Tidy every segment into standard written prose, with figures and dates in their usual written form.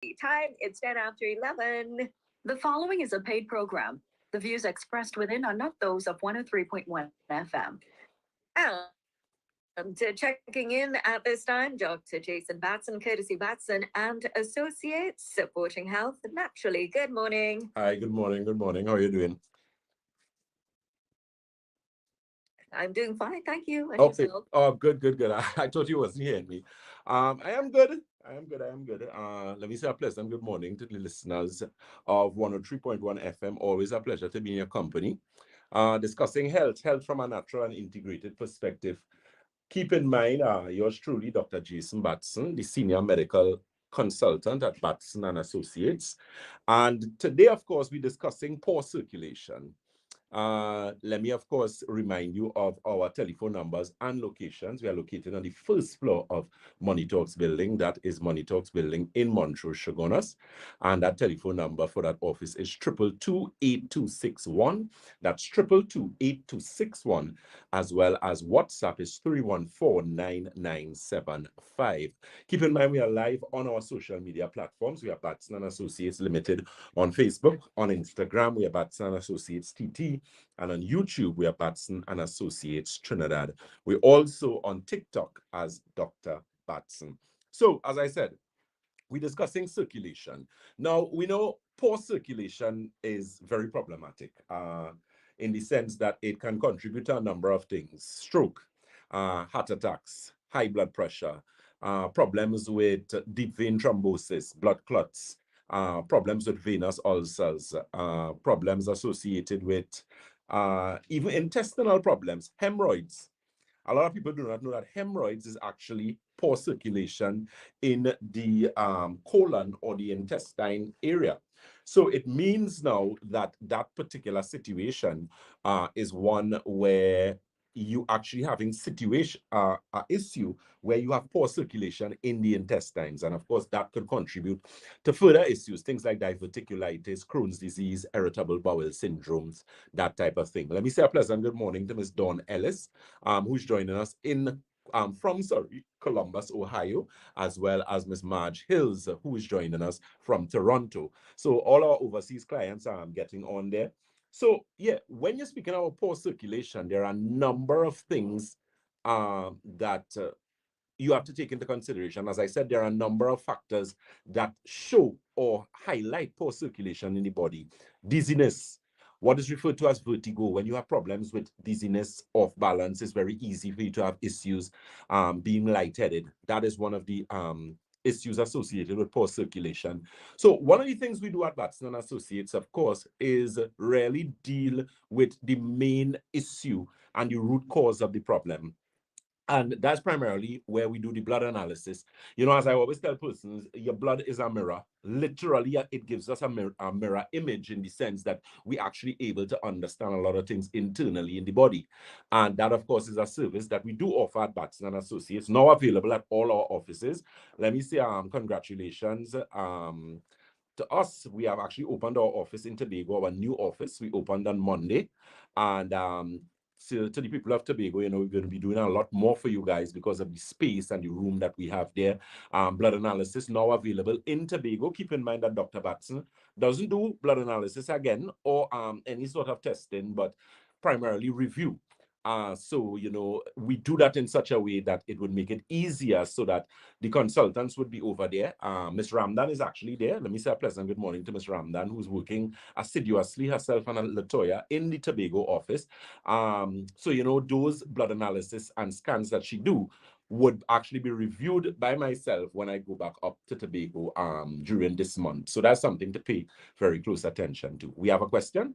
Time, it's 10 after 11. The following is a paid program. The views expressed within are not those of 103.1 FM. And checking in at this time, Dr. Jason Batson, courtesy Batson and Associates, supporting health naturally. Good morning. Hi, good morning. Good morning. How are you doing? I'm doing fine, thank you. And Okay. yourself? Oh, good, good, good. I thought you wasn't hearing me. I am good. I am good. I am good. Let me say a pleasant good morning to the listeners of 103.1 FM. Always a pleasure to be in your company. Discussing health from a natural and integrated perspective. Keep in mind, yours truly, Dr. Jason Batson, the senior medical consultant at Batson and Associates. And today, of course, we're discussing poor circulation. Let me, of course, remind you of our telephone numbers and locations. We are located on the first floor of Money Talks building. That is Money Talks building in Montrose, Shogunas. And that telephone number for that office is 222-8261. That's 222-8261. As well as WhatsApp is 314-9975. Keep in mind, we are live on our social media platforms. We are Batson and Associates Limited on Facebook. On Instagram, we are Batson and Associates TT. And on YouTube, we are Batson and Associates Trinidad. We're also on TikTok as Dr. Batson. So, as I said, we're discussing circulation. Now, we know poor circulation is very problematic in the sense that it can contribute to a number of things. Stroke, heart attacks, high blood pressure, problems with deep vein thrombosis, blood clots, problems with venous ulcers, problems associated with even intestinal problems, hemorrhoids. A lot of people do not know that hemorrhoids is actually poor circulation in the colon or the intestine area. So it means now that that particular situation is one where you actually having issue where you have poor circulation in the intestines. And of course, that could contribute to further issues, things like diverticulitis, Crohn's disease, irritable bowel syndromes, that type of thing. Let me say a pleasant good morning to Ms. Dawn Ellis, who's joining us from Columbus, Ohio, as well as Ms. Marge Hills, who is joining us from Toronto. So all our overseas clients are getting on there. So yeah, when you're speaking about poor circulation, there are a number of things that you have to take into consideration. As I said, there are a number of factors that show or highlight poor circulation in the body. Dizziness, what is referred to as vertigo. When you have problems with dizziness, off balance, it's very easy for you to have issues being lightheaded. That is one of the issues associated with poor circulation. So one of the things we do at Batson and Associates, of course, is really deal with the main issue and the root cause of the problem. And that's primarily where we do the blood analysis. You know, as I always tell persons, your blood is a mirror. Literally, it gives us a mirror image in the sense that we actually able to understand a lot of things internally in the body. And that, of course, is a service that we do offer at Batson and Associates, now available at all our offices. Let me say congratulations to us. We have actually opened our office in Tobago, our new office. We opened on Monday. And to the people of Tobago, you know, we're going to be doing a lot more for you guys because of the space and the room that we have there. Blood analysis now available in Tobago. Keep in mind that Dr. Batson doesn't do blood analysis again or any sort of testing, but primarily review. So, you know, we do that in such a way that it would make it easier so that the consultants would be over there. Ms. Ramdan is actually there. Let me say a pleasant good morning to Ms. Ramdan, who's working assiduously herself and Latoya in the Tobago office. So, you know, those blood analysis and scans that she do would actually be reviewed by myself when I go back up to Tobago during this month. So that's something to pay very close attention to. We have a question?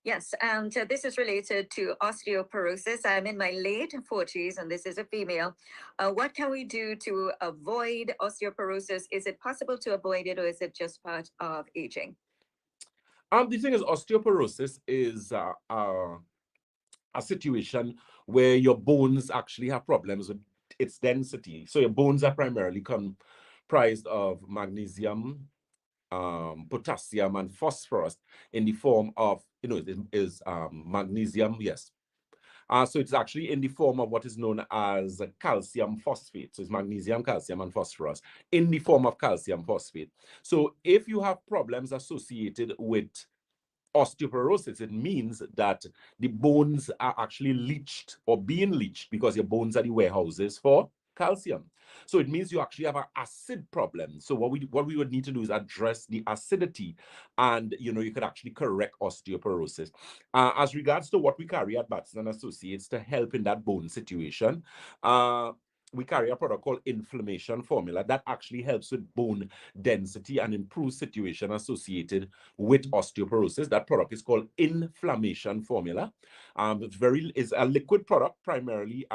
Yes, and this is related to osteoporosis. I'm in my late 40s, and this is a female. What can we do to avoid osteoporosis? Is it possible to avoid it, or is it just part of aging? The thing is, osteoporosis is a situation where your bones actually have problems with its density. So your bones are primarily comprised of magnesium, potassium, and phosphorus in the form of, you know, it is magnesium, yes, So it's actually in the form of what is known as calcium phosphate. So it's magnesium, calcium, and phosphorus in the form of calcium phosphate. So if you have problems associated with osteoporosis, it means that the bones are actually leached or being leached because your bones are the warehouses for calcium. So it means you actually have an acid problem. So what we would need to do is address the acidity, and you could actually correct osteoporosis. As regards to what we carry at Batson and Associates to help in that bone situation, we carry a product called inflammation formula that actually helps with bone density and improves situation associated with osteoporosis. That product is called inflammation formula. It's a liquid product, primarily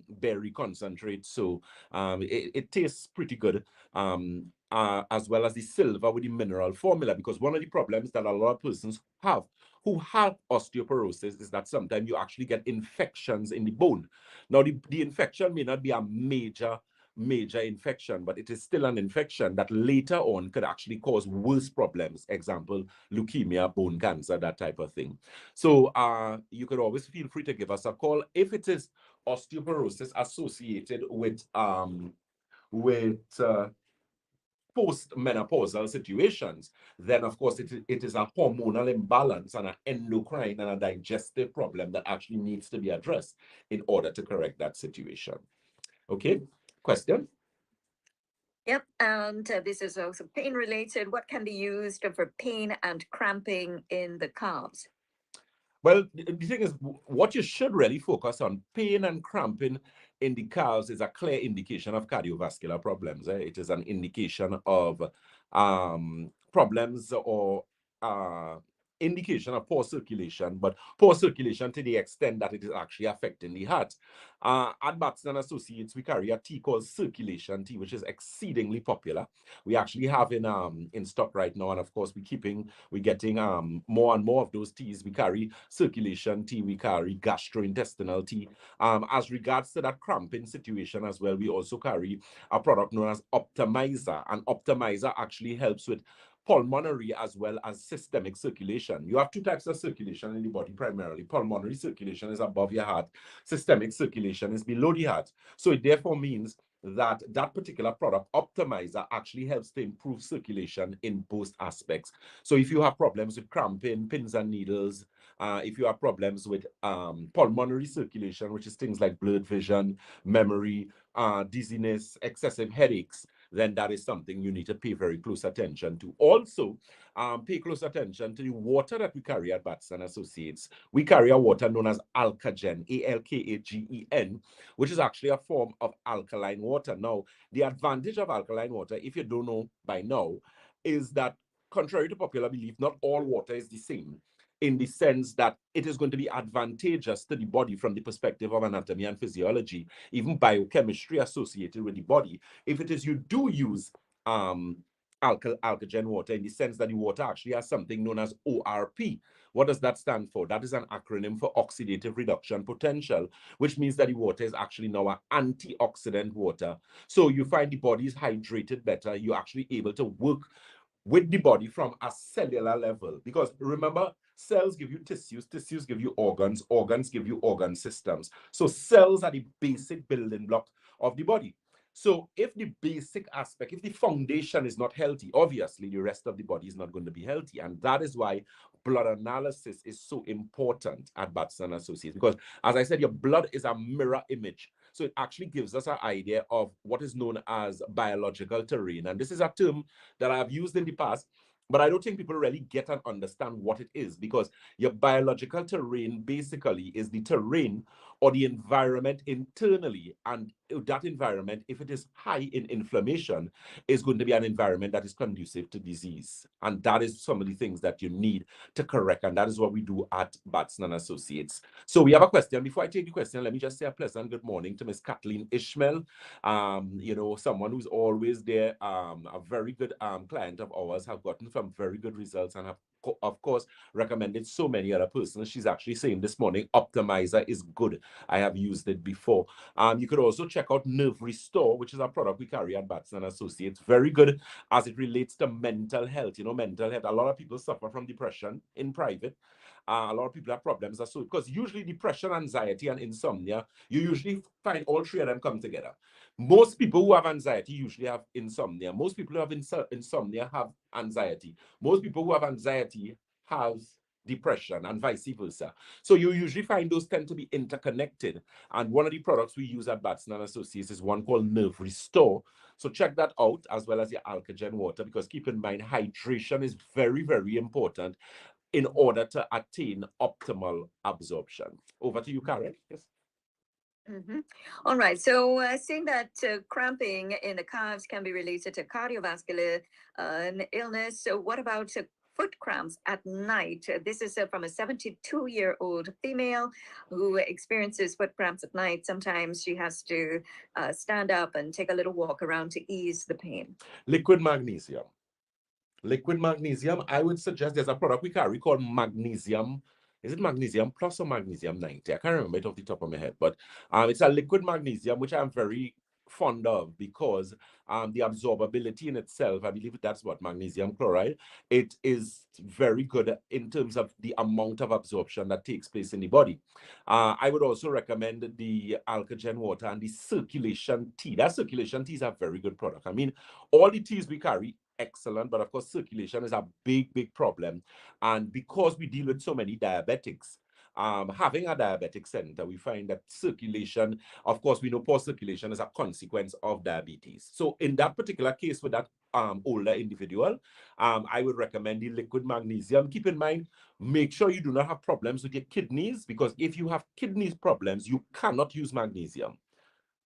berry concentrate. So it tastes pretty good. As well as the silver with the mineral formula, because one of the problems that a lot of persons have who have osteoporosis is that sometimes you actually get infections in the bone. Now, the infection may not be a major infection, but it is still an infection that later on could actually cause worse problems. Example, leukemia, bone cancer, that type of thing. So you could always feel free to give us a call if it is osteoporosis associated with postmenopausal situations. Then of course it is a hormonal imbalance and an endocrine and a digestive problem that actually needs to be addressed in order to correct that situation. Okay, question? Yep, and this is also pain related. What can be used for pain and cramping in the calves? Well, the thing is, what you should really focus on, pain and cramping in the calves, is a clear indication of cardiovascular problems. It is an indication of problems or indication of poor circulation, but poor circulation to the extent that it is actually affecting the heart. At Batson Associates, we carry a tea called Circulation Tea, which is exceedingly popular. We actually have in stock right now, and of course we're getting more and more of those teas. We carry Circulation Tea, we carry gastrointestinal tea. As regards to that cramping situation as well, we also carry a product known as Optimizer, and Optimizer actually helps with pulmonary as well as systemic circulation. You have two types of circulation in the body primarily. Pulmonary circulation is above your heart. Systemic circulation is below the heart. So it therefore means that that particular product, Optimizer, actually helps to improve circulation in both aspects. So if you have problems with cramping, pins and needles, if you have problems with pulmonary circulation, which is things like blurred vision, memory, dizziness, excessive headaches, then that is something you need to pay very close attention to. Also, pay close attention to the water that we carry at Batson Associates. We carry a water known as Alkagen, Alkagen, which is actually a form of alkaline water. Now, the advantage of alkaline water, if you don't know by now, is that contrary to popular belief, not all water is the same, in the sense that it is going to be advantageous to the body from the perspective of anatomy and physiology, even biochemistry associated with the body, if it is you do use alkagen water, in the sense that the water actually has something known as ORP. What does that stand for? That is an acronym for oxidative reduction potential, which means that the water is actually now an antioxidant water. So you find the body is hydrated better. You're actually able to work with the body from a cellular level. Because remember, cells give you tissues, tissues give you organs, organs give you organ systems. So cells are the basic building block of the body. So if the basic aspect, if the foundation is not healthy, obviously the rest of the body is not going to be healthy. And that is why blood analysis is so important at Batson Associates. Because as I said, your blood is a mirror image. So it actually gives us an idea of what is known as biological terrain. And this is a term that I've used in the past, but I don't think people really get and understand what it is, because your biological terrain basically is the terrain or the environment internally. And that environment, if it is high in inflammation, is going to be an environment that is conducive to disease. And that is some of the things that you need to correct. And that is what we do at Batson and Associates. So we have a question. Before I take the question, let me just say a pleasant good morning to Miss Kathleen Ishmael. Someone who's always there, a very good client of ours, have gotten some very good results and have of course recommended so many other persons. She's actually saying this morning Optimizer is good. I have used it before. You could also check out Nerve Restore, which is a product we carry at Batson Associates. Very good as it relates to mental health. You know, mental health. A lot of people suffer from depression in private. A lot of people have problems because usually depression, anxiety, and insomnia, you usually find all three of them come together. Most people who have anxiety usually have insomnia. Most people who have insomnia have anxiety. Most people who have anxiety have depression and vice versa. So you usually find those tend to be interconnected. And one of the products we use at Batson and Associates is one called Nerve Restore. So check that out, as well as your Alkagen water, because keep in mind, hydration is very, very important in order to attain optimal absorption. Over to you, Karen. Yes. All right. So, seeing that cramping in the calves can be related to cardiovascular illness, so what about foot cramps at night? This is from a 72-year-old female who experiences foot cramps at night. Sometimes she has to stand up and take a little walk around to ease the pain. Liquid magnesium. Liquid magnesium, I would suggest there's a product we carry called magnesium. Is it magnesium plus or magnesium 90? I can't remember it off the top of my head, but it's a liquid magnesium, which I'm very fond of because the absorbability in itself, I believe that's what magnesium chloride, it is very good in terms of the amount of absorption that takes place in the body. I would also recommend the Alkagen water and the circulation tea. That circulation tea is a very good product. I mean, all the teas we carry, excellent, but of course circulation is a big problem, and because we deal with so many diabetics, having a diabetic center, we find that circulation, of course, we know poor circulation is a consequence of diabetes. So in that particular case, with that older individual, I would recommend the liquid magnesium. Keep in mind, make sure you do not have problems with your kidneys, because if you have kidneys problems, you cannot use magnesium.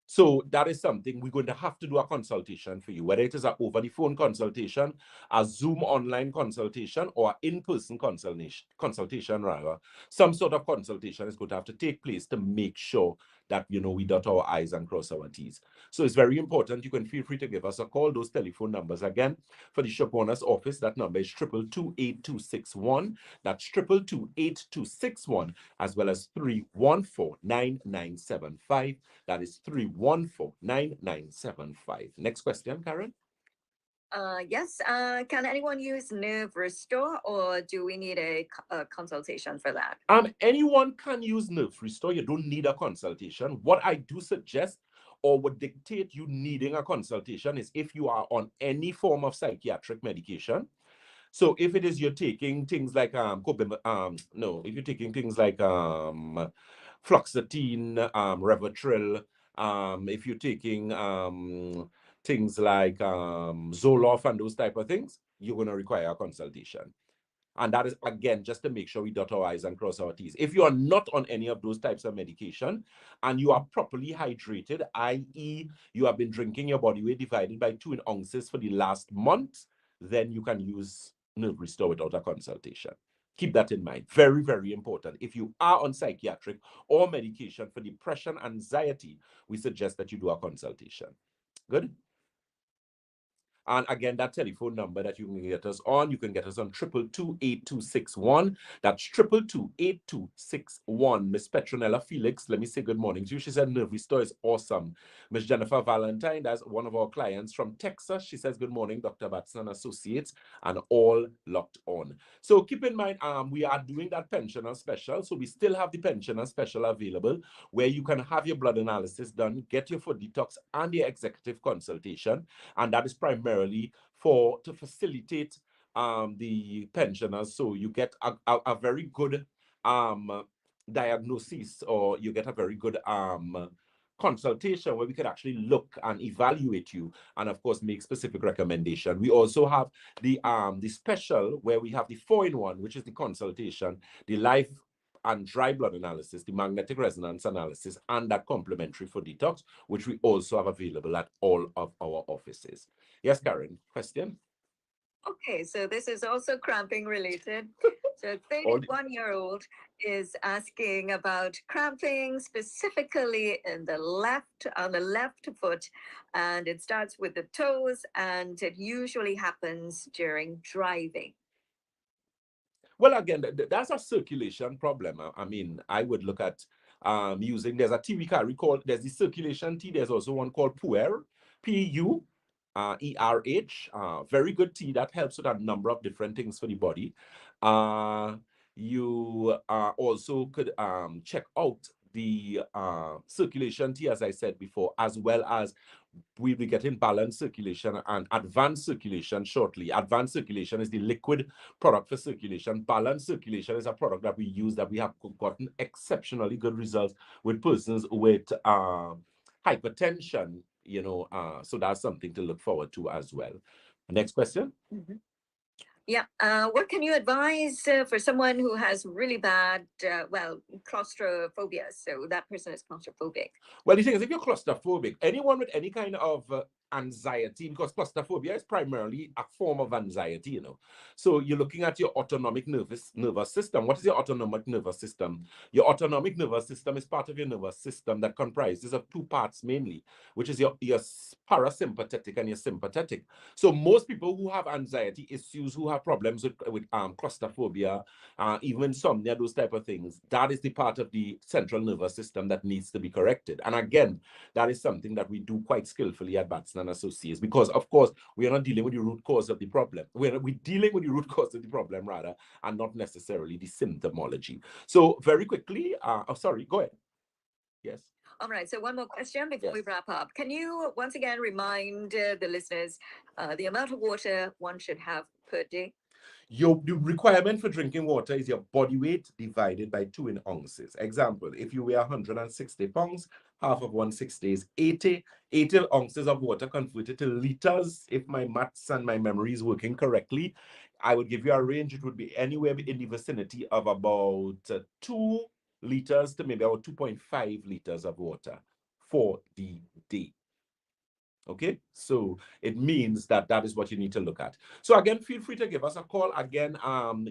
So that is something we're going to have to do a consultation for you, whether it is an over-the-phone consultation, a Zoom online consultation, or in-person consultation rather. Some sort of consultation is going to have to take place to make sure that, you know, we dot our I's and cross our T's. So it's very important. You can feel free to give us a call. Those telephone numbers again for the shop owner's office. That number is 222-8261. That's 222-8261, as well as 314-9975. That is 314-9975. Next question, Karen. Yes. Can anyone use Nerve Restore, or do we need a consultation for that? Anyone can use Nerve Restore. You don't need a consultation. What I do suggest or would dictate you needing a consultation is if you are on any form of psychiatric medication. So if it is you're taking things like if you're taking things like fluoxetine, Revotril, if you're taking things like Zoloft and those type of things, you're going to require a consultation. And that is, again, just to make sure we dot our I's and cross our T's. If you are not on any of those types of medication and you are properly hydrated, i.e., you have been drinking your body weight divided by 2 ounces for the last month, then you can use Nerve Restore without a consultation. Keep that in mind. Very, very important. If you are on psychiatric or medication for depression, anxiety, we suggest that you do a consultation. Good? And again, that telephone number that you can get us on, you can get us on 222-8261. That's 222-8261. Miss Petronella Felix, let me say good morning to you. She said Nerve Restore is awesome. Miss Jennifer Valentine, that's one of our clients from Texas. She says good morning, Dr. Batson Associates, and all locked on. So keep in mind, we are doing that pensioner special. So we still have the pensioner special available, where you can have your blood analysis done, get your foot detox and your executive consultation. And that is primarily to facilitate the pensioners, so you get a very good diagnosis, or you get a very good consultation where we could actually look and evaluate you, and of course make specific recommendation. We also have the special where we have the 4-in-1, which is the consultation, the life and dry blood analysis, the magnetic resonance analysis, and that complementary for detox, which we also have available at all of our offices. Yes, Karen, question? Okay, so this is also cramping related. So 31-year-old is asking about cramping specifically on the left foot, and it starts with the toes, and it usually happens during driving. Well, again, that's a circulation problem. I mean, I would look at using, there's a tea we carry called, there's the circulation tea. There's also one called Puer, P-U-E-R-H. Very good tea that helps with a number of different things for the body. You also could check out the circulation tea, as I said before, as well as we'll be getting balanced circulation and advanced circulation shortly. Advanced circulation is the liquid product for circulation. Balanced circulation is a product that we use that we have gotten exceptionally good results with persons with hypertension, you know, so that's something to look forward to as well. Next question. Yeah. What can you advise for someone who has really bad, claustrophobia? So that person is claustrophobic. Well, the thing is, if you're claustrophobic, anyone with any kind of anxiety, because claustrophobia is primarily a form of anxiety, you know. So you're looking at your autonomic nervous system. What is your autonomic nervous system? Your autonomic nervous system is part of your nervous system that comprises of two parts mainly, which is your parasympathetic and your sympathetic. So most people who have anxiety issues, who have problems with claustrophobia, even insomnia, those type of things, that is the part of the central nervous system that needs to be corrected. And again, that is something that we do quite skillfully at Batson and Associates, because of course we are not dealing with the root cause of the problem. We're dealing with the root cause of the problem rather, and not necessarily the symptomology. So very quickly, sorry, go ahead. Yes. All right. So one more question before we wrap up. Can you once again remind the listeners the amount of water one should have per day? The requirement for drinking water is your body weight divided by 2 in ounces. Example, if you weigh 160 pounds, half of 160 is 80. 80 ounces of water converted to liters. If my maths and my memory is working correctly, I would give you a range. It would be anywhere in the vicinity of about 2 liters to maybe about 2.5 liters of water for the day. Okay, so it means that that is what you need to look at. So again, feel free to give us a call. Again,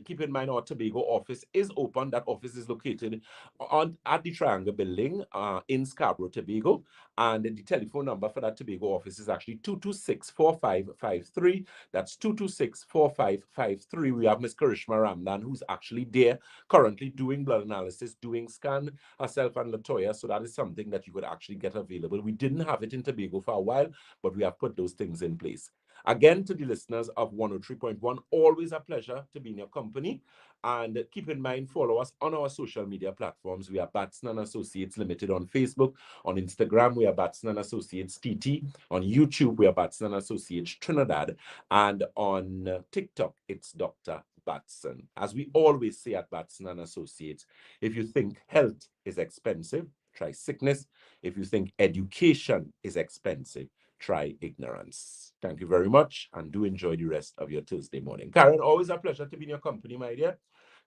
keep in mind our Tobago office is open. That office is located at the Triangle Building in Scarborough, Tobago. And the telephone number for that Tobago office is actually 226-4553. That's 226-4553. We have Miss Karishma Ramdan, who's actually there currently doing blood analysis, doing scan herself and Latoya. So that is something that you could actually get available. We didn't have it in Tobago for a while, but we have put those things in place. Again, to the listeners of 103.1, always a pleasure to be in your company. And keep in mind, follow us on our social media platforms. We are Batson and Associates Limited on Facebook. On Instagram, we are Batson and Associates TT. On YouTube, we are Batson and Associates Trinidad. And on TikTok, it's Dr. Batson. As we always say at Batson and Associates, if you think health is expensive, try sickness. If you think education is expensive, try ignorance. Thank you very much, and do enjoy the rest of your Thursday morning. Karen, always a pleasure to be in your company, my dear.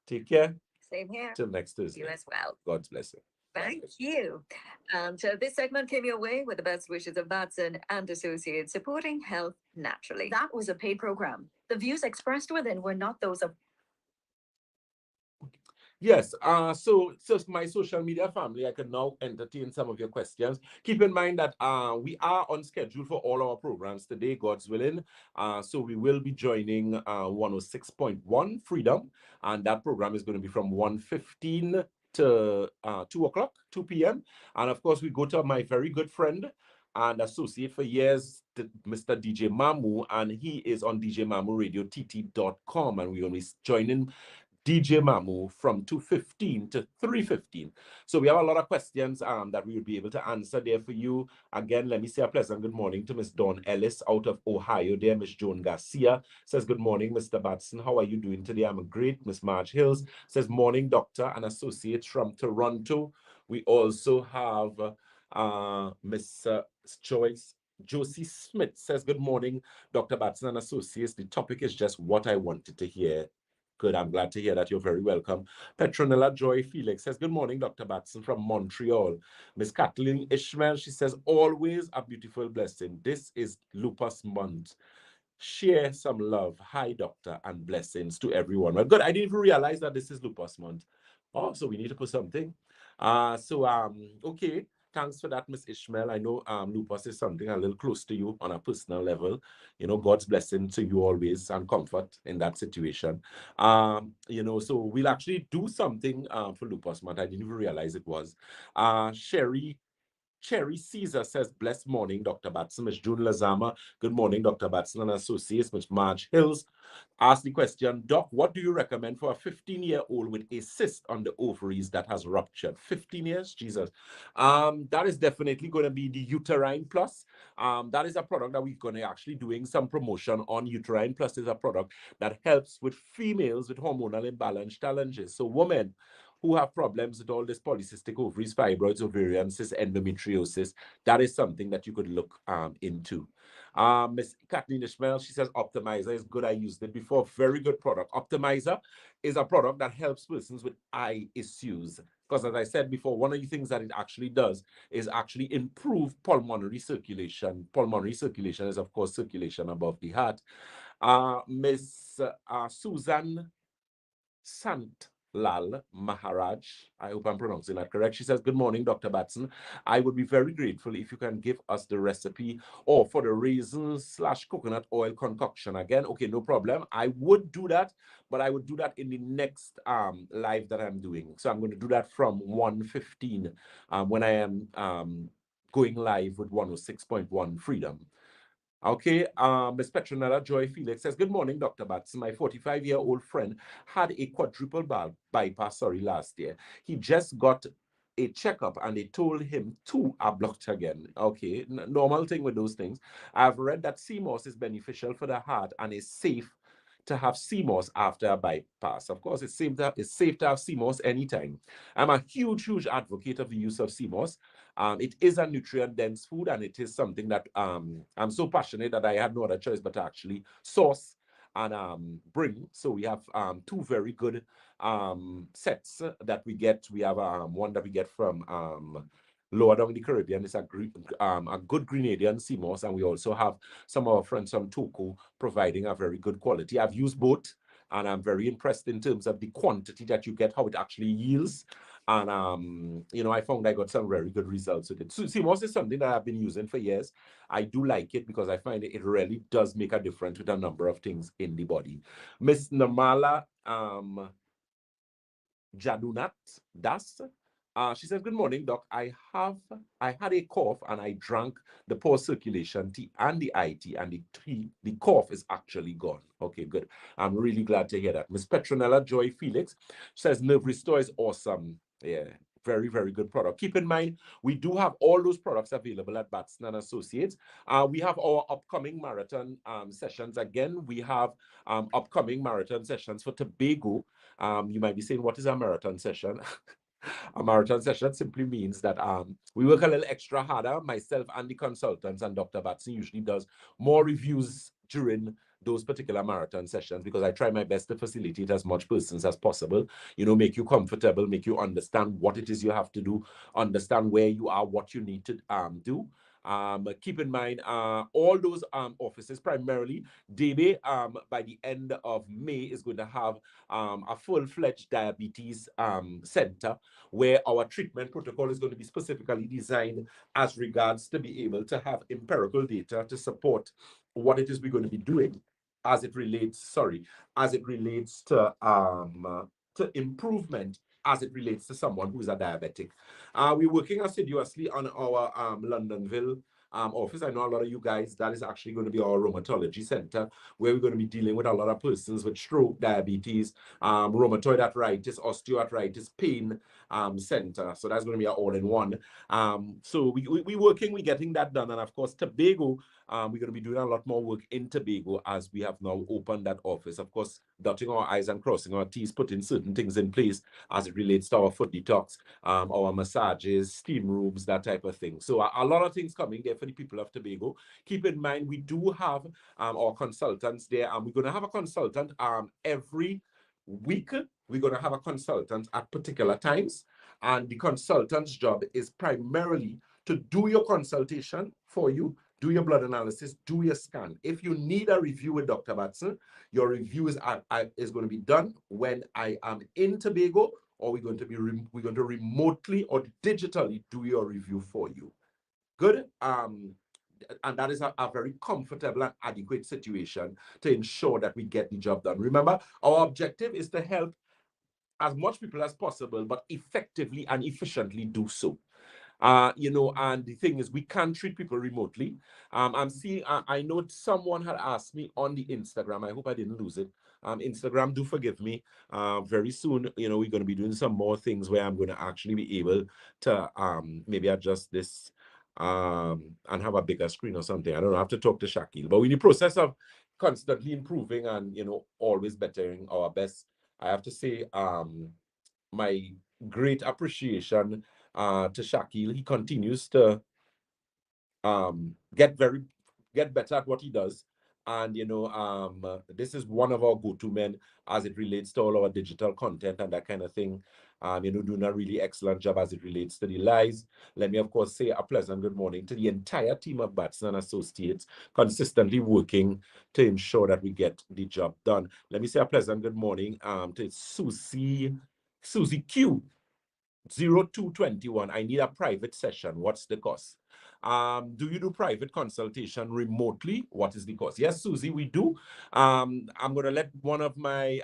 Take care. Same here. Till next Thursday. You as well. God's blessing. Thank you. And this segment came your way with the best wishes of Batson and Associates, supporting health naturally. That was a paid program. The views expressed within were not those of. Yes, so my social media family, I can now entertain some of your questions. Keep in mind that we are on schedule for all our programs today, God's willing. So we will be joining 106.1 Freedom, and that program is going to be from 1:15 to 2 o'clock, 2 p.m. And of course, we go to my very good friend and associate for years, Mr. DJ Mamu, and he is on DJ Mamu Radio TT.com, and we're going to be joining DJ Mamu from 2:15 to 3:15. So we have a lot of questions that we will be able to answer there for you. Again, let me say a pleasant good morning to Miss Dawn Ellis out of Ohio there. Miss Joan Garcia says, good morning, Mr. Batson. How are you doing today? I'm great. Miss Marge Hills says, morning, doctor and associates from Toronto. We also have Miss Joyce. Josie Smith says, good morning, Dr. Batson and Associates. The topic is just what I wanted to hear. Good, I'm glad to hear that. You're very welcome. Petronella Joy Felix says, good morning, Dr. Batson from Montreal. Miss Kathleen Ishmael, she says, always a beautiful blessing. This is Lupus Month. Share some love. Hi, doctor, and blessings to everyone. Well, good. I didn't even realize that this is Lupus Month. Oh, so we need to put something. Okay. Thanks for that, Miss Ishmael. I know lupus is something a little close to you on a personal level. You know, God's blessing to you always and comfort in that situation. You know, so we'll actually do something for lupus month. I didn't even realize it was. Cherry Caesar says, blessed morning, Dr. Batson. Miss June Lazama, good morning, Dr. Batson and Associates. Miss Marge Hills asked the question, Doc, what do you recommend for a 15-year-old with a cyst on the ovaries that has ruptured? 15 years? Jesus. That is definitely going to be the Uterine Plus. That is a product that we're going to actually doing some promotion on. Uterine Plus is a product that helps with females with hormonal imbalance challenges. So women who have problems with all this polycystic ovaries, fibroids, ovarian cysts, endometriosis, that is something that you could look into. Miss Kathleen Ishmael, she says Optimizer is good. I used it before. Very good product. Optimizer is a product that helps persons with eye issues. Because as I said before, one of the things that it actually does is actually improve pulmonary circulation. Pulmonary circulation is, of course, circulation above the heart. Miss Susan Sant Lal Maharaj, I hope I'm pronouncing that correct. She says, good morning, Dr. Batson. I would be very grateful if you can give us the recipe or for the raisins/coconut oil concoction again. Okay, no problem. I would do that, but I would do that in the next live that I'm doing. So I'm going to do that from 1:15 when I am going live with 106.1 Freedom. Okay, Ms. Petronella Joy Felix says, good morning, Dr. Batson. My 45-year-old friend had a quadruple bypass, last year. He just got a checkup and they told him two are blocked again. Okay, normal thing with those things. I've read that CMOS is beneficial for the heart and is safe to have CMOS after a bypass. Of course, it's safe to have CMOS anytime. I'm a huge advocate of the use of CMOS. It is a nutrient-dense food, and it is something that I'm so passionate that I had no other choice but to actually source and bring. So we have two very good sets that we get. We have one that we get from lower down in the Caribbean. It's a good Grenadian CMOS, and we also have some of our friends from Togo providing a very good quality. I've used both, and I'm very impressed in terms of the quantity that you get, how it actually yields. And you know, I found I got some very good results with it. So CMOS is something that I've been using for years. I do like it because I find it really does make a difference with a number of things in the body. Miss Namala Jadunat Das. She says, good morning, Doc. I had a cough and I drank the poor circulation tea and the eye tea, and the cough is actually gone. Okay, good. I'm really glad to hear that. Miss Petronella Joy Felix says, Nerve Restore is awesome. Yeah, very good product. Keep in mind, we do have all those products available at Batson and Associates. We have our upcoming marathon sessions. Again, we have upcoming marathon sessions for Tobago. You might be saying, what is a marathon session? A marathon session simply means that we work a little extra harder. Myself and the consultants, and Dr. Batson usually does more reviews during those particular marathon sessions because I try my best to facilitate as much persons as possible, you know, make you comfortable, make you understand what it is you have to do, understand where you are, what you need to do. Keep in mind, all those offices, primarily DB, by the end of May is going to have a full-fledged diabetes center where our treatment protocol is going to be specifically designed as regards to be able to have empirical data to support what it is we're going to be doing as it relates, to improvement as it relates to someone who's a diabetic. We're working assiduously on our Londonville office. I know a lot of you guys, that is actually going to be our rheumatology center, where we're going to be dealing with a lot of persons with stroke, diabetes, rheumatoid arthritis, osteoarthritis, pain center. So that's going to be our all-in-one. So we're working, we're getting that done. And of course, Tobago, we're going to be doing a lot more work in Tobago as we have now opened that office. Of course, dotting our I's and crossing our T's, putting certain things in place as it relates to our foot detox, our massages, steam rooms, that type of thing. So a lot of things coming there for the people of Tobago. Keep in mind, we do have our consultants there, and we're going to have a consultant every week. We're going to have a consultant at particular times, and the consultant's job is primarily to do your consultation for you, do your blood analysis, do your scan. If you need a review with Dr. Batson, your review is going to be done when I am in Tobago or we're going to remotely or digitally do your review for you. Good. And that is a very comfortable and adequate situation to ensure that we get the job done. Remember, our objective is to help as much people as possible, but effectively and efficiently do so. And the thing is, we can't treat people remotely. I'm seeing, I know someone had asked me on the Instagram. I hope I didn't lose it. Instagram, do forgive me. Very soon, we're going to be doing some more things where I'm going to actually be able to maybe adjust this and have a bigger screen or something. I don't know. I have to talk to Shakil. But we're in the process of constantly improving and, always bettering our best. I have to say, my great appreciation to Shakil. He continues to get better at what he does. And this is one of our go-to men as it relates to all our digital content and that kind of thing. Doing a really excellent job as it relates to the lies. Let me, of course, say a pleasant good morning to the entire team of Batson and Associates, consistently working to ensure that we get the job done. Let me say a pleasant good morning to Susie Q. 0221. I need a private session. What's the cost? Do you do private consultation remotely? What is the cost? Yes, Susie, we do. I'm going to let one of my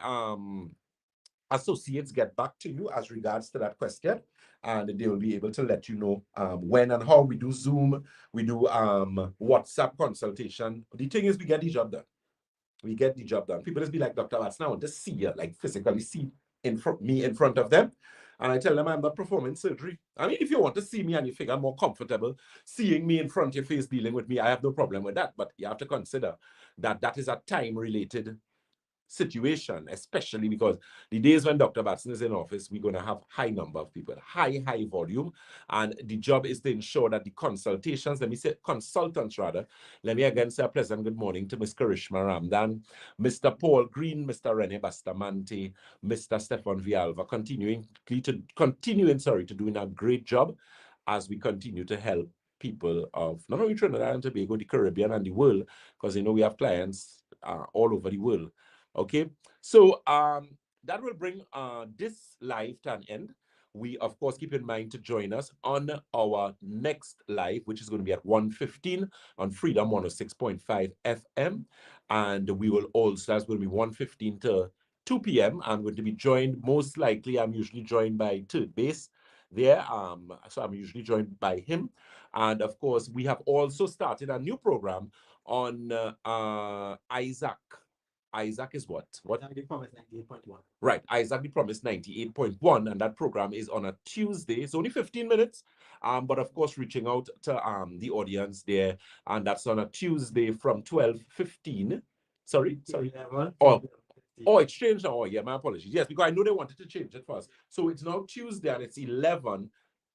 associates get back to you as regards to that question, and they will be able to let you know when and how. We do Zoom, we do WhatsApp consultation. The thing is, we get the job done. People just be like, Dr. Batson, I want to see you, like physically see me in front of them. And I tell them I'm not performing surgery. I mean, if you want to see me and you figure I'm more comfortable seeing me in front of your face, dealing with me, I have no problem with that. But you have to consider that that is a time-related situation, especially because the days when Dr. Batson is in office, we're going to have high number of people, high volume. And the job is to ensure that the consultations, consultants rather, let me again say a pleasant good morning to Ms. Karishma Ramdan, Mr. Paul Green, Mr. Rene Bastamante, Mr. Stefan Vialva, continuing to doing a great job as we continue to help people of not only Trinidad and Tobago, the Caribbean and the world, because we have clients all over the world. Okay, so that will bring this live to an end. We, of course, keep in mind to join us on our next live, which is going to be at 1:15 on Freedom 106.5 FM. And we will also, that's going to be 1:15 to 2 p.m. I'm going to be joined, most likely, I'm usually joined by Third Base there. So I'm usually joined by him. And of course, we have also started a new program on Isaac. Isaac is what? Isaac the Promise 98.1. Right, Isaac the Promise 98.1, and that program is on a Tuesday. It's only 15 minutes, but of course reaching out to the audience there, and that's on a Tuesday from 12:15. Sorry. Oh, it's changed now. Oh, yeah, my apologies. Yes, because I know they wanted to change it first. So it's now Tuesday, and it's 11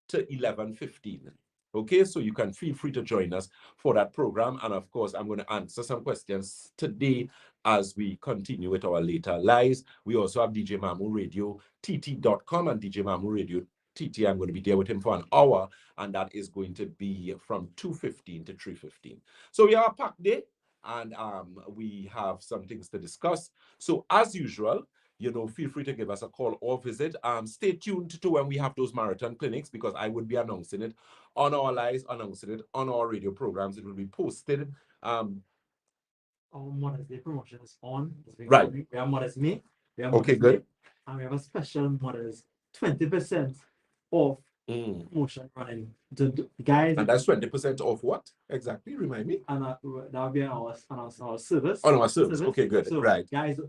to 11:15. Okay, so you can feel free to join us for that program. And of course, I'm going to answer some questions today as we continue with our later lives. We also have DJ Mamu Radio, TT.com, and DJ Mamu Radio TT. I'm going to be there with him for an hour, and that is going to be from 2:15 to 3:15. So we have a packed day, and we have some things to discuss. So as usual, feel free to give us a call or visit. Stay tuned to when we have those marathon clinics, because I would be announcing it on our lives, announcing it on our radio programs. It will be posted. Our Mother's Day promotion is on. Right. We have Mother's May. We have Okay, Mother's good. Day, and we have a special Mother's 20% off promotion running. The guys. And that's 20% off what? Exactly? Remind me. And that will be on our service. On our service. Okay, good. So, right. Guys,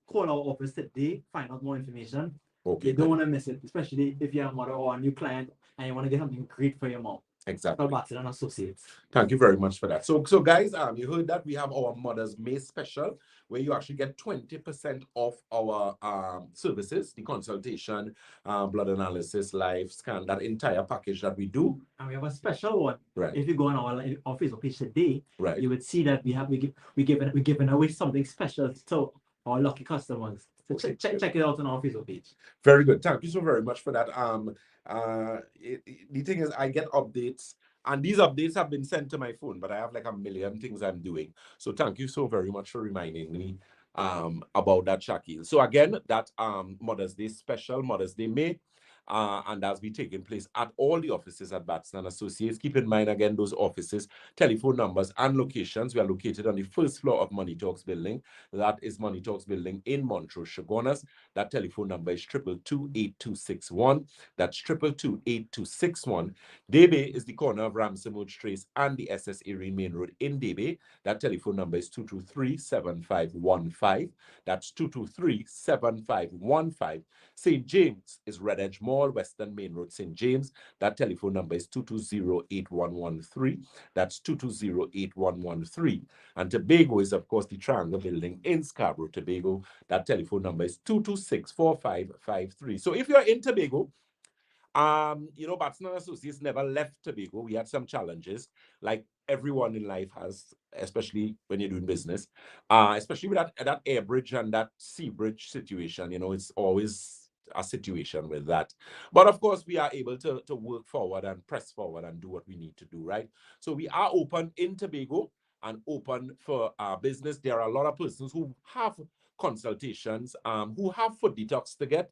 call our office today, find out more information. Okay. You don't want to miss it, especially if you're a mother or a new client and you want to get something great for your mom. Exactly. Batson and Associates. Thank you very much for that. So guys, you heard that we have our Mother's May special, where you actually get 20% off our services, the consultation, blood analysis, live scan, that entire package that we do. And we have a special one. Right. If you go on our Facebook page today, right, you would see that we're giving away something special to our lucky customers. So okay. check it out on our Facebook page. Very good. Thank you so very much for that. The thing is, I get updates, and these updates have been sent to my phone, but I have like a million things I'm doing. So thank you so very much for reminding me about that, Shakil. So again, that Mother's Day special, Mother's Day May, and that's be taking place at all the offices at Batson and Associates. Keep in mind again those offices, telephone numbers and locations. We are located on the first floor of Money Talks building. That is Money Talks building in Montrose, Chaguanas. That telephone number is 222-8261. That's 222-8261. Debe is the corner of Ramsey Trace and the SS Erin Main Road in Debe. That telephone number is 223-7515. That's 223-7515. St. James is Red Edge Mall, Western Main Road, St. James. That telephone number is 220-8113. That's 220-8113. And Tobago is, of course, the Triangle Building in Scarborough, Tobago. That telephone number is 226-4553. So if you're in Tobago, Batson and Associates never left Tobago. We had some challenges, like everyone in life has, especially when you're doing business, especially with that air bridge and that sea bridge situation. It's always a situation with that. But of course, we are able to work forward and press forward and do what we need to do, right? So we are open in Tobago and open for our business. There are a lot of persons who have consultations, who have foot detox to get.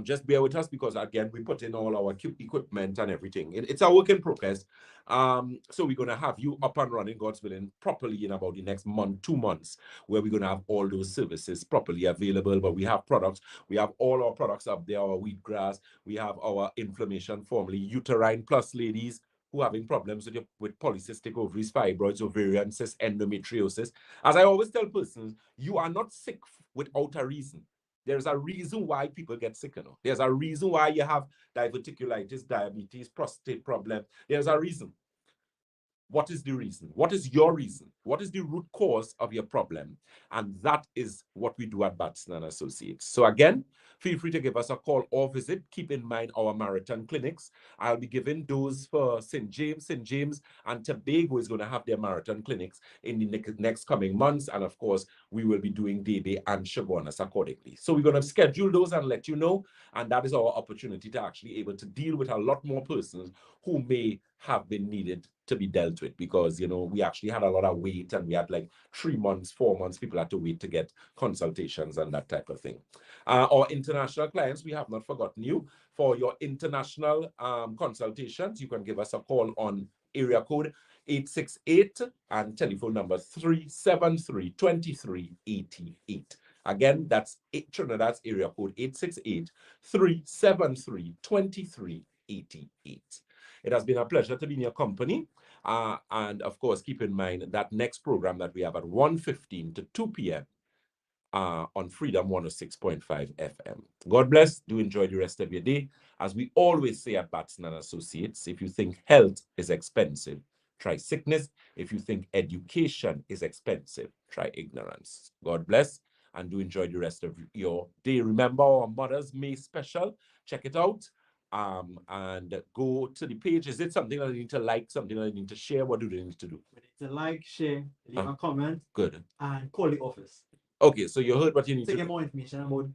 Just bear with us because, again, we put in all our equipment and everything. It's a work in progress. So we're going to have you up and running, God's willing, properly in about the next month, 2 months, where we're going to have all those services properly available. But we have products. We have all our products up there, our wheatgrass. We have our inflammation, formerly uterine plus, ladies who are having problems with polycystic ovaries, fibroids, ovarian cysts, endometriosis. As I always tell persons, you are not sick without a reason. There's a reason why people get sick. There's a reason why you have diverticulitis, diabetes, prostate problem. There's a reason. What is the reason? What is your reason? What is the root cause of your problem? And that is what we do at Batson and Associates. So again, feel free to give us a call or visit. Keep in mind our marathon clinics. I'll be giving those for St. James, and Tobago is going to have their marathon clinics in the next coming months. And of course, we will be doing Debe and Chaguanas accordingly. So we're going to schedule those and let you know. And that is our opportunity to actually able to deal with a lot more persons who may have been needed to be dealt with, because we actually had a lot of wait, and we had like 3 months, 4 months people had to wait to get consultations and that type of thing. Our international clients, we have not forgotten you. For your international consultations, you can give us a call on area code 868 and telephone number 373-2388. Again, that's Trinidad's area code 868-373-2388. It has been a pleasure to be in your company. And of course, keep in mind that next program that we have at 1:15 to 2 p.m. On Freedom 106.5 FM. God bless. Do enjoy the rest of your day. As we always say at Batson and Associates, if you think health is expensive, try sickness. If you think education is expensive, try ignorance. God bless, and do enjoy the rest of your day. Remember our Mother's May special. Check it out. And go to the page. Is it something that I need to like, something that I need to share? What do they need to do? We need to like, share, leave a comment, Good. and call the office Okay, so you heard what you need to to get do more information about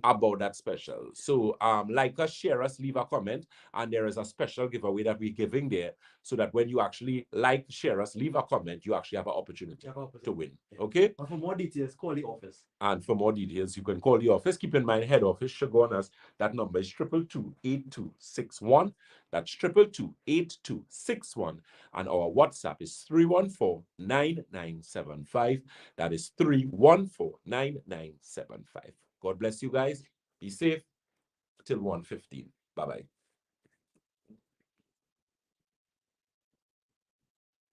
about that special. So like us, share us, leave a comment, and there is a special giveaway that we're giving there, so that when you actually like, share us, leave a comment, you actually have an opportunity to win. Okay? But for more details, call the office. And for more details, you can call the office. Keep in mind, head office, Chaguanas. That number is 222-8261. That's 222-8261. And our WhatsApp is 314-9975. That is 314-9975. God bless you guys. Be safe till 1:15. Bye-bye.